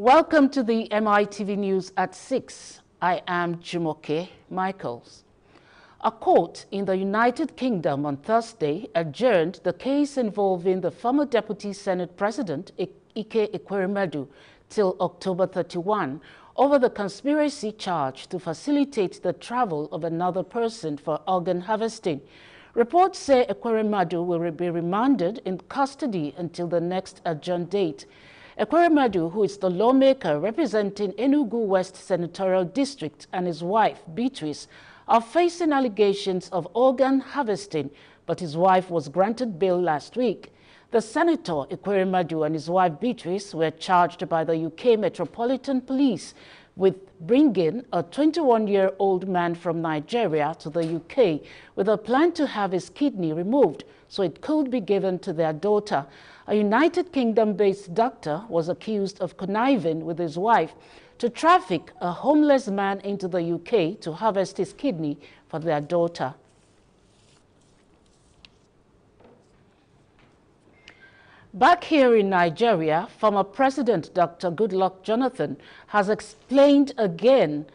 Welcome to the MITV News at 6. I am Jumoke Michaels. A court in the United Kingdom on Thursday adjourned the case involving the former Deputy Senate President Ike Ekweremadu till October 31 over the conspiracy charge to facilitate the travel of another person for organ harvesting. Reports say Ekweremadu will be remanded in custody until the next adjourned date. Ekweremadu, who is the lawmaker representing Enugu West Senatorial District, and his wife, Beatrice, are facing allegations of organ harvesting, but his wife was granted bail last week. The senator, Ekweremadu, and his wife, Beatrice, were charged by the UK Metropolitan Police with bringing a 21-year-old man from Nigeria to the UK with a plan to have his kidney removed so it could be given to their daughter. A United Kingdom-based doctor was accused of conniving with his wife to traffic a homeless man into the UK to harvest his kidney for their daughter. Back here in Nigeria, former President Dr. Goodluck Jonathan has explained again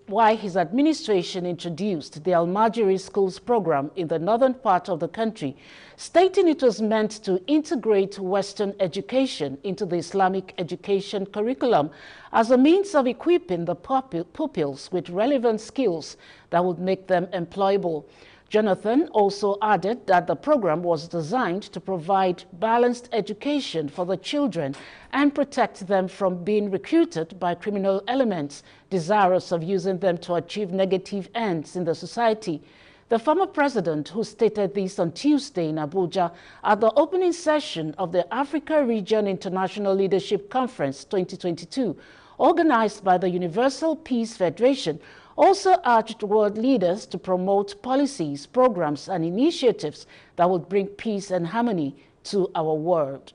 why his administration introduced the Almajiri Schools program in the northern part of the country, stating it was meant to integrate Western education into the Islamic education curriculum as a means of equipping the pupils with relevant skills that would make them employable. Jonathan also added that the program was designed to provide balanced education for the children and protect them from being recruited by criminal elements desirous of using them to achieve negative ends in the society. The former president, who stated this on Tuesday in Abuja at the opening session of the Africa Region International Leadership Conference 2022, organized by the Universal Peace Federation, also urged world leaders to promote policies, programs, and initiatives that would bring peace and harmony to our world.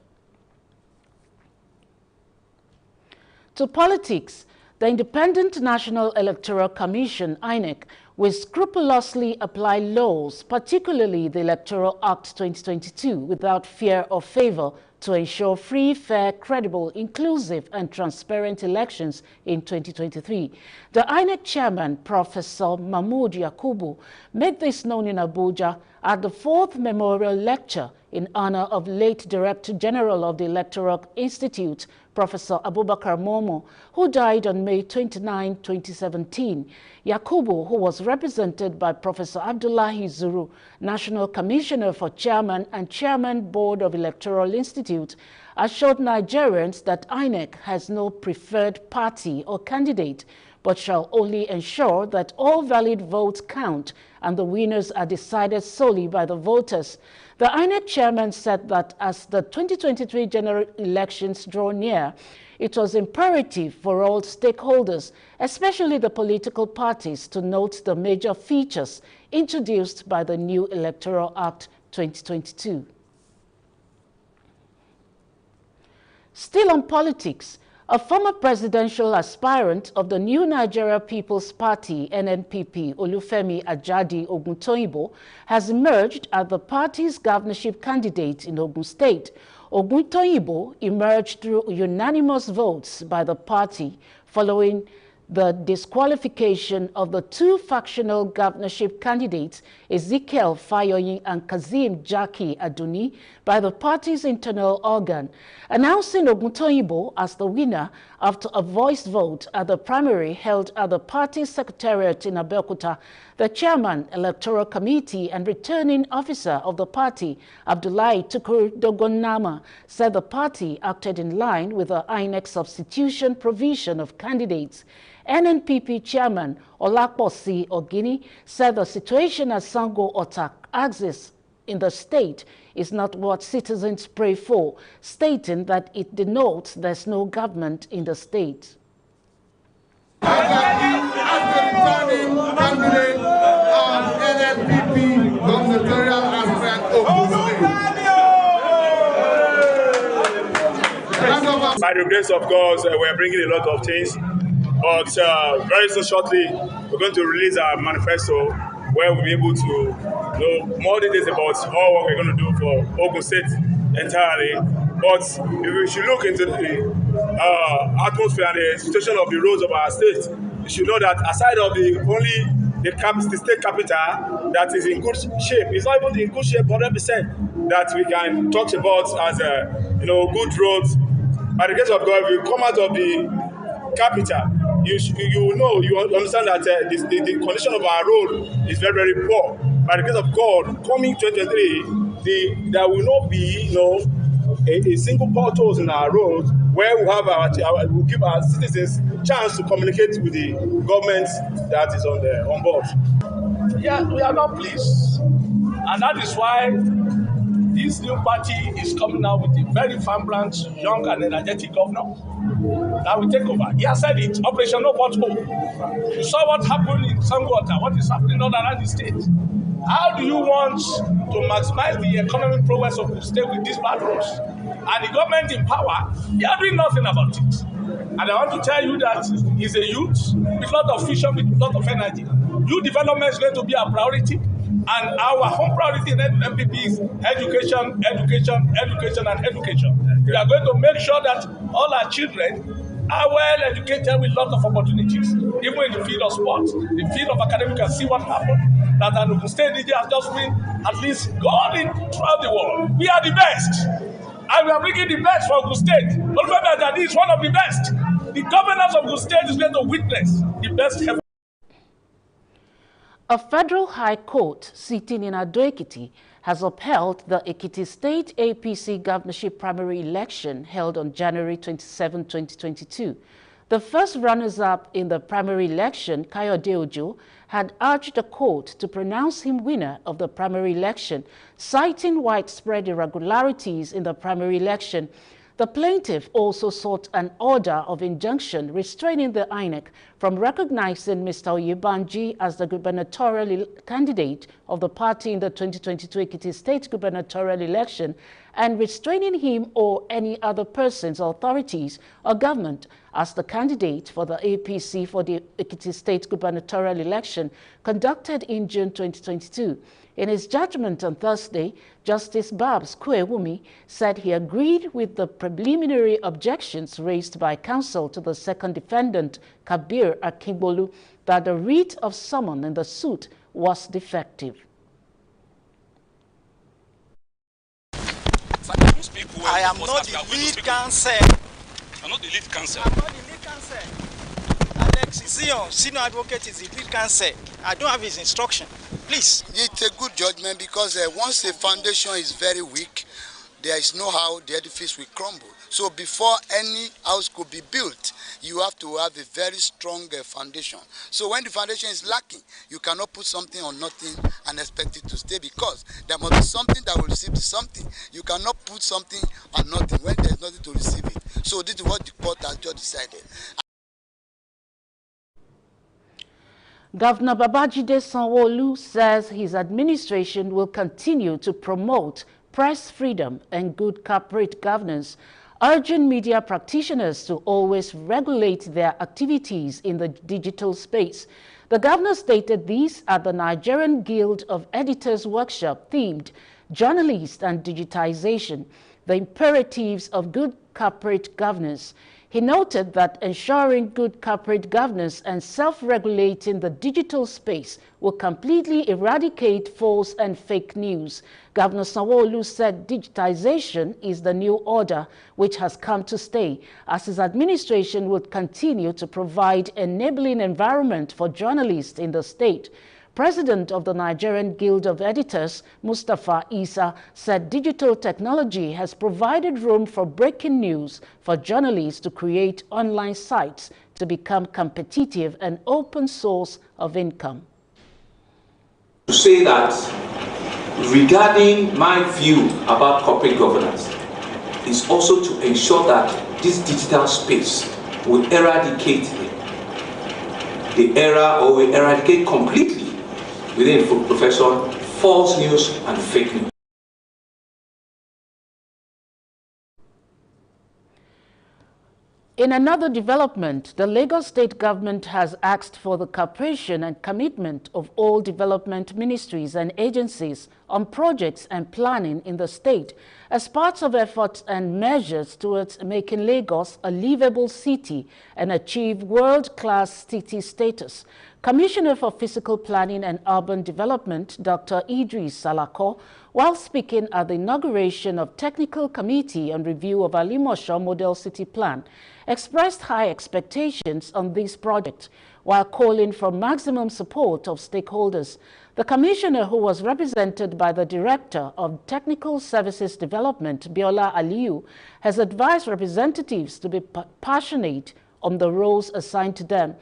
To politics, the Independent National Electoral Commission, INEC, will scrupulously apply laws, particularly the Electoral Act 2022, without fear or favor to ensure free, fair, credible, inclusive, and transparent elections in 2023. The INEC chairman, Professor Mahmood Yakubu, made this known in Abuja at the 4th Memorial Lecture in honor of late Director General of the Electoral Institute, Professor Abubakar Momo, who died on May 29, 2017. Yakubu, who was represented by Professor Abdullahi Zuru, National Commissioner for Chairman and Chairman Board of Electoral Institute, assured Nigerians that INEC has no preferred party or candidate, but shall only ensure that all valid votes count and the winners are decided solely by the voters. The INEC chairman said that as the 2023 general elections draw near, it was imperative for all stakeholders, especially the political parties, to note the major features introduced by the new Electoral Act 2022. Still on politics, a former presidential aspirant of the New Nigeria People's Party, NNPP, Olufemi Ajadi Oguntoyibo, has emerged as the party's governorship candidate in Ogun State. Oguntoyibo emerged through unanimous votes by the party following the disqualification of the two factional governorship candidates, Ezekiel Fayoyin and Kazim Jaki Aduni, by the party's internal organ, announcing Oguntoyibo as the winner after a voiced vote at the primary held at the party's secretariat in Abeokuta. The chairman, electoral committee, and returning officer of the party, Abdullahi Tukur Dogonama, said the party acted in line with the INEC substitution provision of candidates. NNPP chairman Olakposi Ogini said the situation at Sango Ota axis in the state is not what citizens pray for, stating that it denotes there's no government in the state. By the grace of God, we're bringing a lot of things, but very so shortly, we're going to release our manifesto where we'll be able to know more details about all what we're going to do for Ogun State entirely. But if we should look into atmosphere and the situation of the roads of our state, you should know that aside of the state capital that is in good shape, it's not even in good shape 100% that we can talk about as good roads. By the grace of God, if you come out of the capital, you understand that the condition of our road is very, very poor. By the grace of God, coming 2023, there will not be a single potholes in our roads where we have we'll give our citizens chance to communicate with the government that is on board. Yeah, we are not pleased, and that is why this new party is coming out with a very vibrant, young, and energetic governor that will take over. He has said it, Operation No Pothole. You saw what happened in Sangwater, what is happening all around the state. How do you want to maximize the economic progress of the state with these bad roads? And the government in power, they are doing nothing about it. And I want to tell you that he's a youth with a lot of vision, with a lot of energy. Youth development is going to be our priority. And our home priority in MPP is education, education, education, and education. We are going to make sure that all our children are well educated with lots of opportunities, even in the field of sports, the field of academic, and see what happened. That an State DJ has just been at least gone in throughout the world. We are the best. And we are bringing the best for Ogun State. But remember that this is one of the best. The governors of Ogun State is going to witness the best ever. A federal high court sitting in Ado-Ekiti has upheld the Ekiti State APC governorship primary election held on January 27, 2022. The first runners-up in the primary election, Kayode Ojo, had urged the court to pronounce him winner of the primary election, citing widespread irregularities in the primary election. The plaintiff also sought an order of injunction restraining the INEC from recognizing Mr. Oyebanji as the gubernatorial candidate of the party in the 2022 Ekiti State gubernatorial election and restraining him or any other persons, authorities, or government as the candidate for the APC for the Ekiti State gubernatorial election conducted in June 2022. In his judgment on Thursday, Justice Babs Kwewumi said he agreed with the preliminary objections raised by counsel to the second defendant, Kabir Akingbolu, that the writ of summon in the suit was defective. I am not the lead counsel. I'm not the lead counsel. I'm not the lead counsel. Alex Zion, senior advocate, is the lead counsel. I don't have his instruction. Please. It's a good judgment because once the foundation is very weak, there is no how the edifice will crumble. So before any house could be built, you have to have a very strong foundation. So when the foundation is lacking, you cannot put something on nothing and expect it to stay, because there must be something that will receive something. You cannot put something on nothing when there is nothing to receive it. So this is what the court has just decided. Governor Babajide Sanwo-Olu says his administration will continue to promote press freedom and good corporate governance, urging media practitioners to always regulate their activities in the digital space. The governor stated this at the Nigerian Guild of Editors workshop themed Journalists and Digitization, the Imperatives of Good Corporate Governance. He noted that ensuring good corporate governance and self-regulating the digital space will completely eradicate false and fake news. Governor Sanwo-Olu said digitization is the new order which has come to stay, as his administration would continue to provide enabling environment for journalists in the state. President of the Nigerian Guild of Editors, Mustafa Isa, said digital technology has provided room for breaking news for journalists to create online sites to become competitive and open source of income. To say that regarding my view about corporate governance is also to ensure that this digital space will eradicate the era, or will eradicate completely within the profession false news and fake news. In another development, the Lagos State government has asked for the cooperation and commitment of all development ministries and agencies on projects and planning in the state as part of efforts and measures towards making Lagos a livable city and achieve world-class city status. Commissioner for Physical Planning and Urban Development, Dr. Idris Salako, while speaking at the inauguration of Technical Committee on Review of Alimosho Model City Plan, expressed high expectations on this project, while calling for maximum support of stakeholders. The commissioner, who was represented by the Director of Technical Services Development, Biola Aliyu, has advised representatives to be passionate on the roles assigned to them.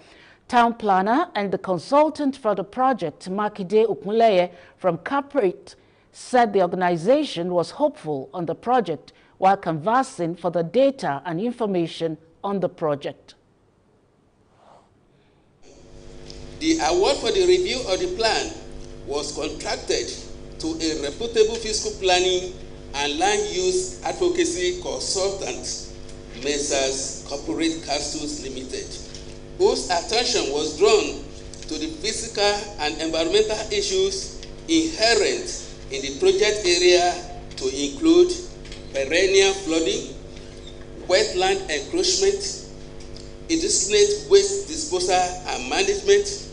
Town planner and the consultant for the project, Makide Okunleye from Corporate, said the organization was hopeful on the project while canvassing for the data and information on the project. The award for the review of the plan was contracted to a reputable fiscal planning and land use advocacy consultant, Messrs. Corporate Castles Limited, whose attention was drawn to the physical and environmental issues inherent in the project area, to include perennial flooding, wetland encroachment, indiscriminate waste disposal and management,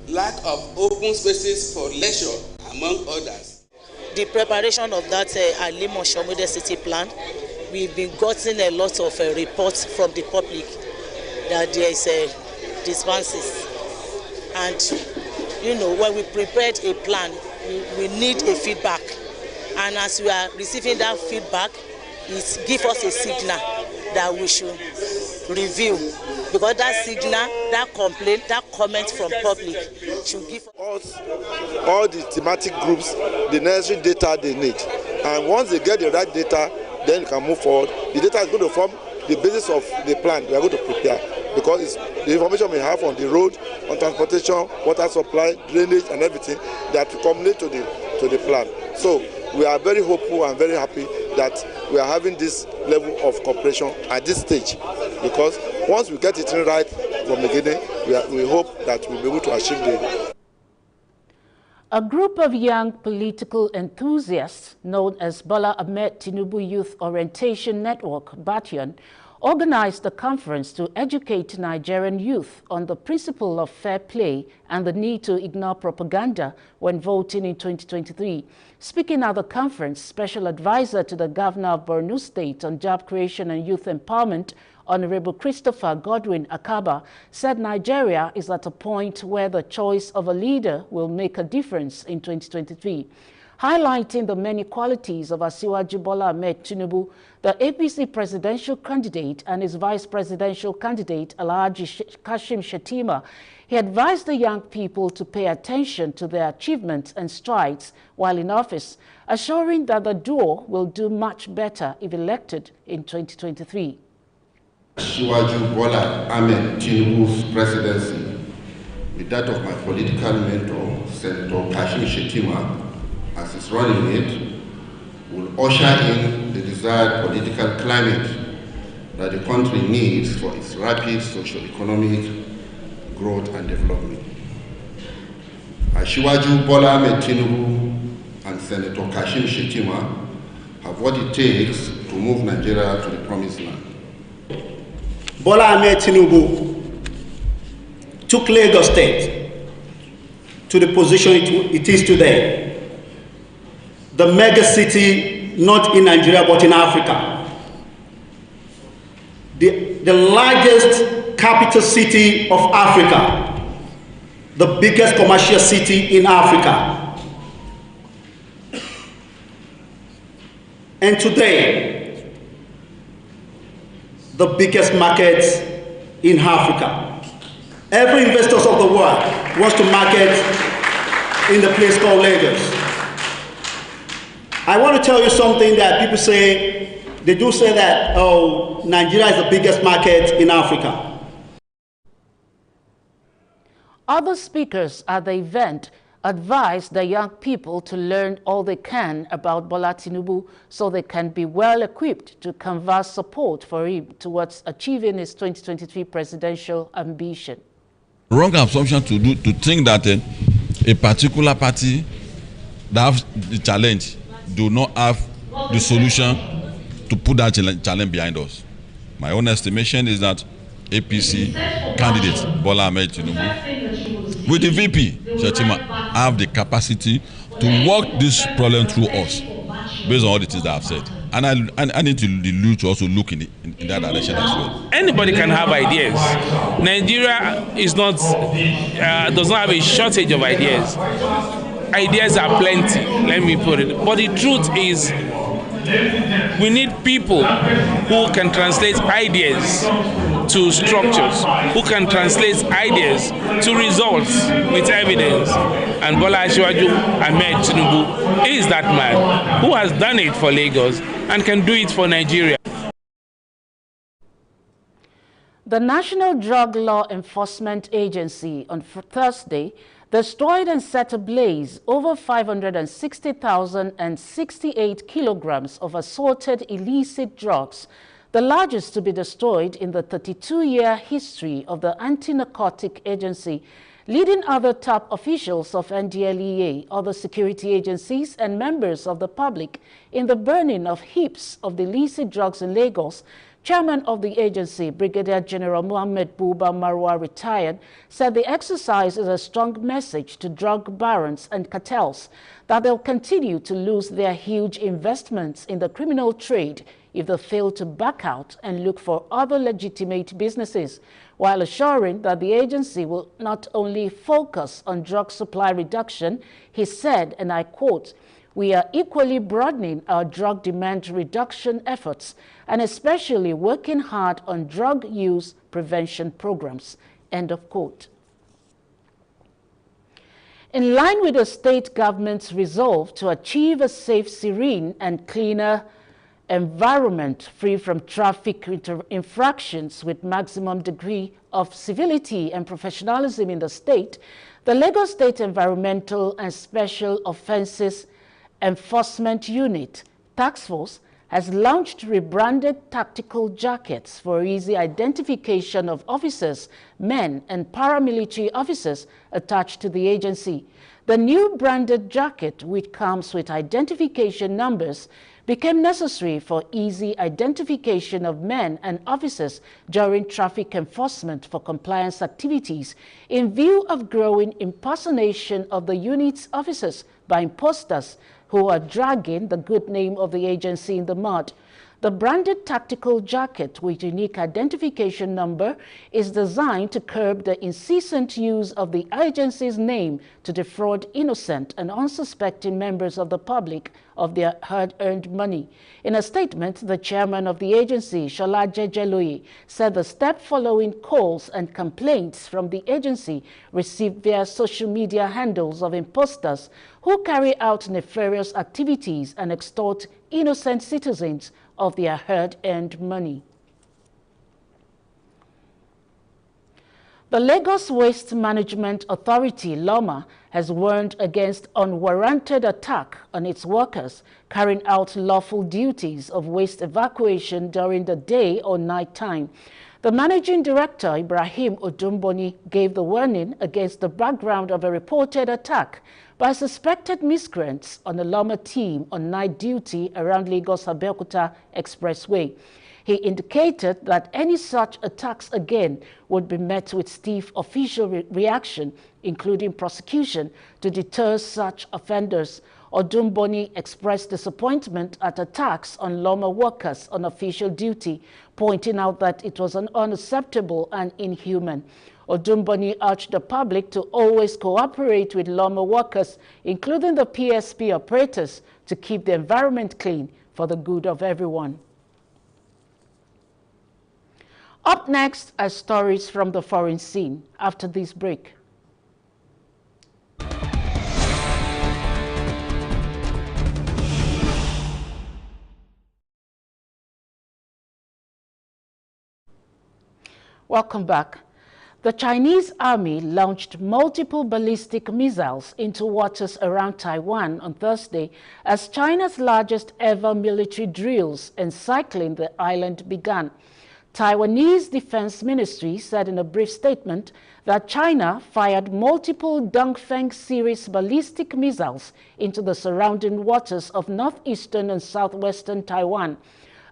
lack of open spaces for leisure, among others. The preparation of that Alimosho Model City Plan, we've been getting a lot of reports from the public that there is disturbances, and you know, when we prepared a plan, we need a feedback, and as we are receiving that feedback, it gives us a signal that we should review, because that signal, that complaint, that comment from public should give us all the thematic groups the necessary data they need, and once they get the right data, then you can move forward. The data is going to form the basis of the plan we are going to prepare, because it's the information we have on the road, on transportation, water supply, drainage, and everything that will culminate to the plan. So we are very hopeful and very happy that we are having this level of cooperation at this stage, because once we get it right from the beginning, we hope that we'll be able to achieve the. A group of young political enthusiasts known as Bola Ahmed Tinubu Youth Orientation Network, BATION, organized a conference to educate Nigerian youth on the principle of fair play and the need to ignore propaganda when voting in 2023. Speaking at the conference, Special Advisor to the Governor of Borno State on Job Creation and Youth Empowerment, Honorable Christopher Godwin Akaba, said Nigeria is at a point where the choice of a leader will make a difference in 2023. Highlighting the many qualities of Asiwaju Bola Ahmed Tinubu, the APC presidential candidate and his vice presidential candidate, Alhaji Kashim Shettima, he advised the young people to pay attention to their achievements and strides while in office, assuring that the duo will do much better if elected in 2023. Asiwaju Bola Ahmed Tinubu's presidency, with that of my political mentor, Senator Kashim Shettima, as his running mate, will usher in the desired political climate that the country needs for its rapid socio-economic growth and development. Asiwaju Bola Ahmed Tinubu and Senator Kashim Shettima have what it takes to move Nigeria to the promised land. Bola Ahmed Tinubu took Lagos State to the position it is today. The mega city, not in Nigeria, but in Africa. The largest capital city of Africa. The biggest commercial city in Africa. And today, the biggest market in Africa. Every investor of the world wants to market in the place called Lagos. I want to tell you something that people say, they do say that, oh, Nigeria is the biggest market in Africa. Other speakers at the event advised the young people to learn all they can about Bola Tinubu so they can be well equipped to canvass support for him towards achieving his 2023 presidential ambition. Wrong assumption to think that a particular party that have the challenge do not have the solution to put that challenge behind us. My own estimation is that APC candidate Bola Ahmed Tinubu with the VP Shetima have the capacity to work this problem through us based on all the things that I've said. And I need to also look in that direction as well. Anybody can have ideas. Nigeria is not does not have a shortage of ideas. Ideas are plenty, let me put it. But the truth is, we need people who can translate ideas to structures, who can translate ideas to results with evidence. And Bola Ahmed Tinubu is that man who has done it for Lagos and can do it for Nigeria. The National Drug Law Enforcement Agency on Thursday destroyed and set ablaze over 560,068 kilograms of assorted illicit drugs, the largest to be destroyed in the 32-year history of the anti-narcotic agency, leading other top officials of NDLEA, other security agencies, and members of the public in the burning of heaps of the illicit drugs in Lagos. Chairman of the agency, Brigadier General Muhammad Buba Marwa, retired, said the exercise is a strong message to drug barons and cartels that they'll continue to lose their huge investments in the criminal trade if they fail to back out and look for other legitimate businesses, while assuring that the agency will not only focus on drug supply reduction. He said, and I quote, "We are equally broadening our drug demand reduction efforts and especially working hard on drug use prevention programs." End of quote. In line with the state government's resolve to achieve a safe, serene, and cleaner environment free from traffic infractions with maximum degree of civility and professionalism in the state, the Lagos State Environmental and Special Offences Enforcement Unit Task Force has launched rebranded tactical jackets for easy identification of officers, men, and paramilitary officers attached to the agency. The new branded jacket, which comes with identification numbers, became necessary for easy identification of men and officers during traffic enforcement for compliance activities in view of growing impersonation of the unit's officers by imposters who are dragging the good name of the agency in the mud. The branded tactical jacket with unique identification number is designed to curb the incessant use of the agency's name to defraud innocent and unsuspecting members of the public of their hard-earned money. In a statement, the chairman of the agency, Shola Jejeloye, said the step following calls and complaints from the agency received via social media handles of imposters who carry out nefarious activities and extort innocent citizens of their hard-earned money. The Lagos Waste Management Authority, LOMA, has warned against unwarranted attack on its workers carrying out lawful duties of waste evacuation during the day or night time. The managing director, Ibrahim Odumboni, gave the warning against the background of a reported attack by suspected miscreants on the LOMA team on night duty around Lagos-Abeokuta Expressway. He indicated that any such attacks again would be met with stiff official reaction, including prosecution, to deter such offenders. Odumboni expressed disappointment at attacks on LOMA workers on official duty, pointing out that it was unacceptable and inhuman. Odumboni urged the public to always cooperate with LOMA workers, including the PSP operators, to keep the environment clean for the good of everyone. Up next are stories from the foreign scene after this break. Welcome back. The Chinese army launched multiple ballistic missiles into waters around Taiwan on Thursday as China's largest ever military drills encircling the island began. Taiwanese Defense Ministry said in a brief statement that China fired multiple Dongfeng series ballistic missiles into the surrounding waters of northeastern and southwestern Taiwan.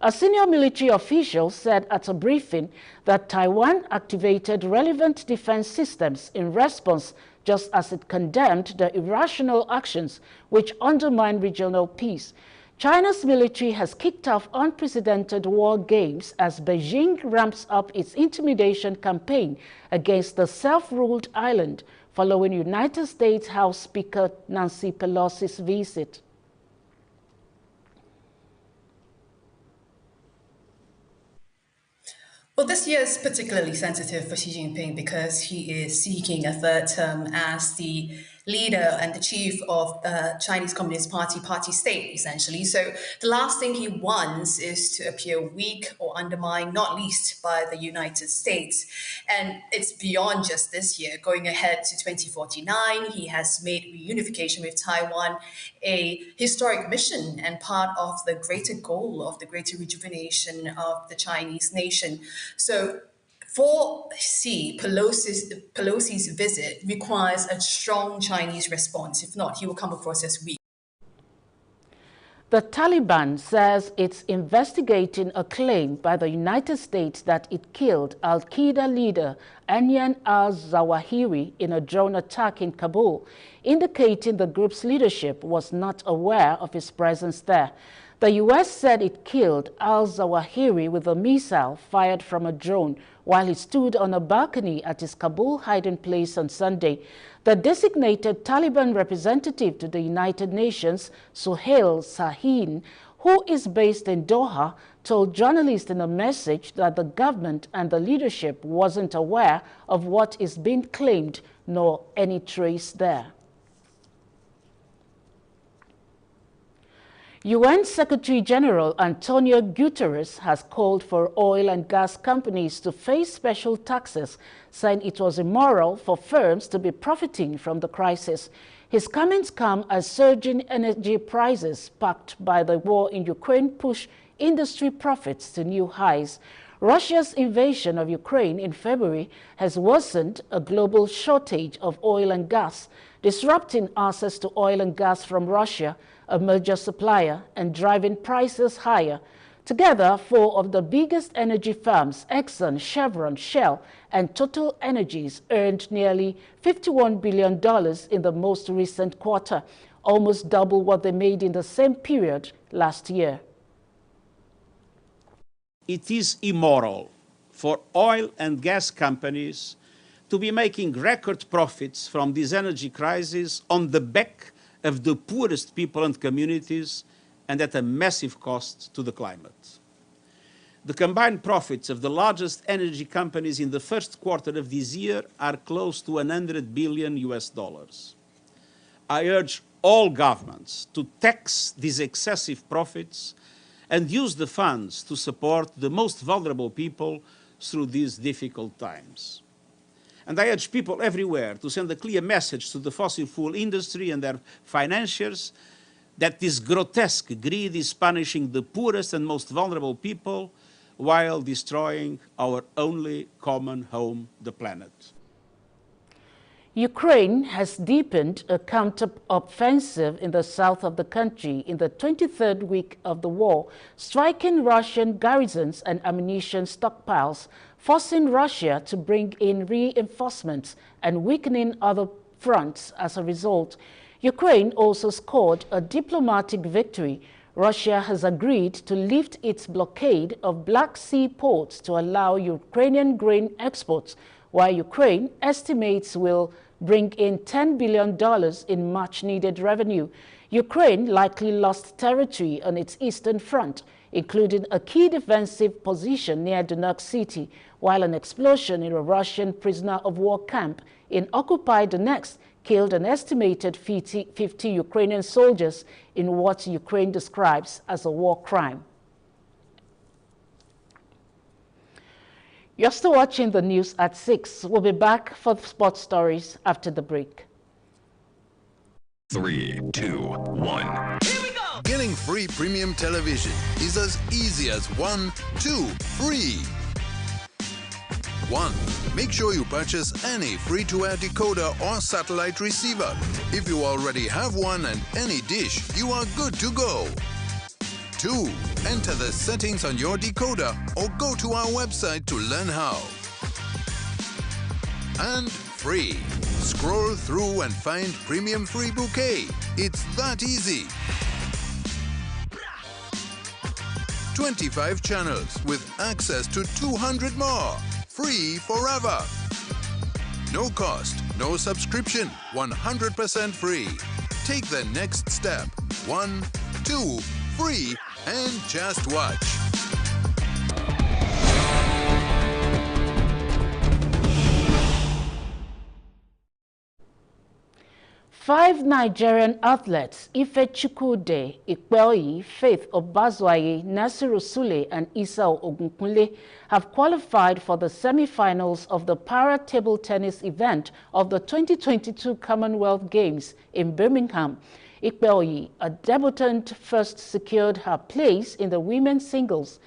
A senior military official said at a briefing that Taiwan activated relevant defense systems in response, just as it condemned the irrational actions which undermine regional peace. China's military has kicked off unprecedented war games as Beijing ramps up its intimidation campaign against the self-ruled island following United States House Speaker Nancy Pelosi's visit. Well, this year is particularly sensitive for Xi Jinping because he is seeking a third term as the leader and the chief of Chinese Communist Party state, essentially. So the last thing he wants is to appear weak or undermined, not least by the United States. And it's beyond just this year. Going ahead to 2049, he has made reunification with Taiwan a historic mission and part of the greater goal of the greater rejuvenation of the Chinese nation. So for Xi, Pelosi's visit requires a strong Chinese response. If not, he will come across as weak. The Taliban says it's investigating a claim by the United States that it killed Al-Qaeda leader Ayman al-Zawahiri in a drone attack in Kabul, indicating the group's leadership was not aware of his presence there. The U.S. said it killed al-Zawahiri with a missile fired from a drone while he stood on a balcony at his Kabul hiding place on Sunday. The designated Taliban representative to the United Nations, Suhail Sahin, who is based in Doha, told journalists in a message that the government and the leadership wasn't aware of what is being claimed nor any trace there. UN Secretary-General Antonio Guterres has called for oil and gas companies to face special taxes, saying it was immoral for firms to be profiting from the crisis. His comments come as surging energy prices sparked by the war in Ukraine push industry profits to new highs. Russia's invasion of Ukraine in February has worsened a global shortage of oil and gas, disrupting access to oil and gas from Russia, a major supplier, and driving prices higher. Together, four of the biggest energy firms, Exxon, Chevron, Shell, and Total Energies, earned nearly $51 billion in the most recent quarter, almost double what they made in the same period last year. It is immoral for oil and gas companies to be making record profits from this energy crisis on the back of the poorest people and communities and at a massive cost to the climate. The combined profits of the largest energy companies in the first quarter of this year are close to $100 billion. I urge all governments to tax these excessive profits and use the funds to support the most vulnerable people through these difficult times. And I urge people everywhere to send a clear message to the fossil fuel industry and their financiers that this grotesque greed is punishing the poorest and most vulnerable people while destroying our only common home, the planet. Ukraine has deepened a counter-offensive in the south of the country in the 23rd week of the war, striking Russian garrisons and ammunition stockpiles, forcing Russia to bring in reinforcements and weakening other fronts as a result. Ukraine also scored a diplomatic victory. Russia has agreed to lift its blockade of Black Sea ports to allow Ukrainian grain exports, while Ukraine estimates will bring in $10 billion in much-needed revenue. Ukraine likely lost territory on its eastern front, including a key defensive position near Donetsk city, while an explosion in a Russian prisoner-of-war camp in occupied Donetsk killed an estimated 50 Ukrainian soldiers in what Ukraine describes as a war crime. You're still watching the news at 6. We'll be back for the sports stories after the break. 3, 2, 1. Here we go! Getting free premium television is as easy as 1, 2, free. 1. Make sure you purchase any free-to-air decoder or satellite receiver. If you already have one and any dish, you are good to go. 2. Enter the settings on your decoder or go to our website to learn how. And free. Scroll through and find Premium Free Bouquet. It's that easy. 25 channels with access to 200 more. Free forever. No cost, no subscription, 100% free. Take the next step. 1, 2, free, and just watch. Five Nigerian athletes, Ife Chukwude, Ikpeoyi, Faith Obazoaye, Nasiru Sule, and Isa Ogunkunle, have qualified for the semi-finals of the para table tennis event of the 2022 Commonwealth Games in Birmingham. Ikpeoyi, a debutant, first secured her place in the women's singles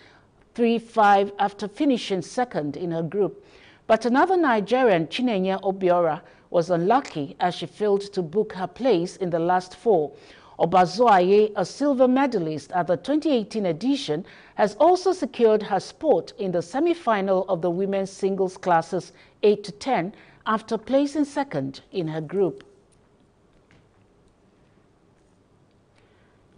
3-5 after finishing second in her group. But another Nigerian, Chinenye Obiora, was unlucky as she failed to book her place in the last four. Obazoaye, a silver medalist at the 2018 edition, has also secured her spot in the semi-final of the women's singles classes 8 to 10 after placing second in her group.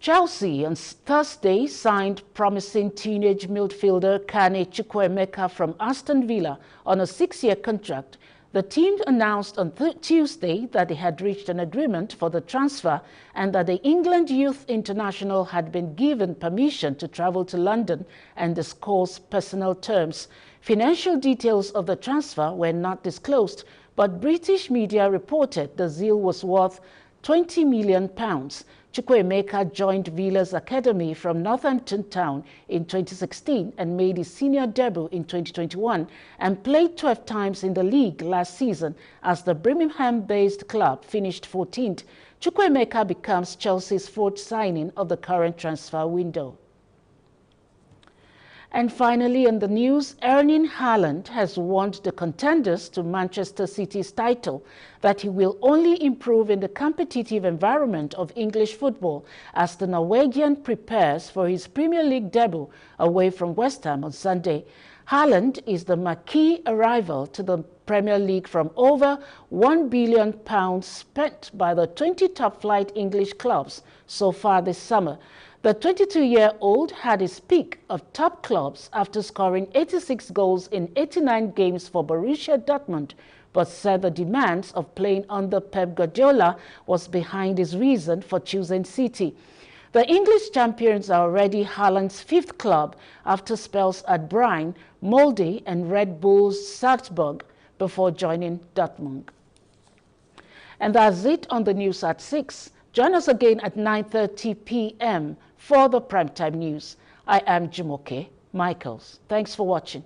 Chelsea on Thursday signed promising teenage midfielder Kane Chukwuemeka from Aston Villa on a 6-year contract. The team announced on Tuesday that they had reached an agreement for the transfer and that the England youth international had been given permission to travel to London and discuss personal terms. Financial details of the transfer were not disclosed, but British media reported the deal was worth £20 million. Chukwuemeka joined Villa's academy from Northampton Town in 2016 and made his senior debut in 2021 and played 12 times in the league last season as the Birmingham-based club finished 14th. Chukwuemeka becomes Chelsea's fourth signing of the current transfer window. And finally, in the news, Erling Haaland has warned the contenders to Manchester City's title that he will only improve in the competitive environment of English football as the Norwegian prepares for his Premier League debut away from West Ham on Sunday. Haaland is the marquee arrival to the Premier League from over £1 billion spent by the 20 top-flight English clubs so far this summer. The 22-year-old had his peak of top clubs after scoring 86 goals in 89 games for Borussia Dortmund, but said the demands of playing under Pep Guardiola was behind his reason for choosing City. The English champions are already Haaland's fifth club after spells at Brighton, Molde and Red Bull's Salzburg before joining Dortmund. And that's it on the news at 6. Join us again at 9:30 p.m. for the primetime news. I am Jumoke Michaels. Thanks for watching.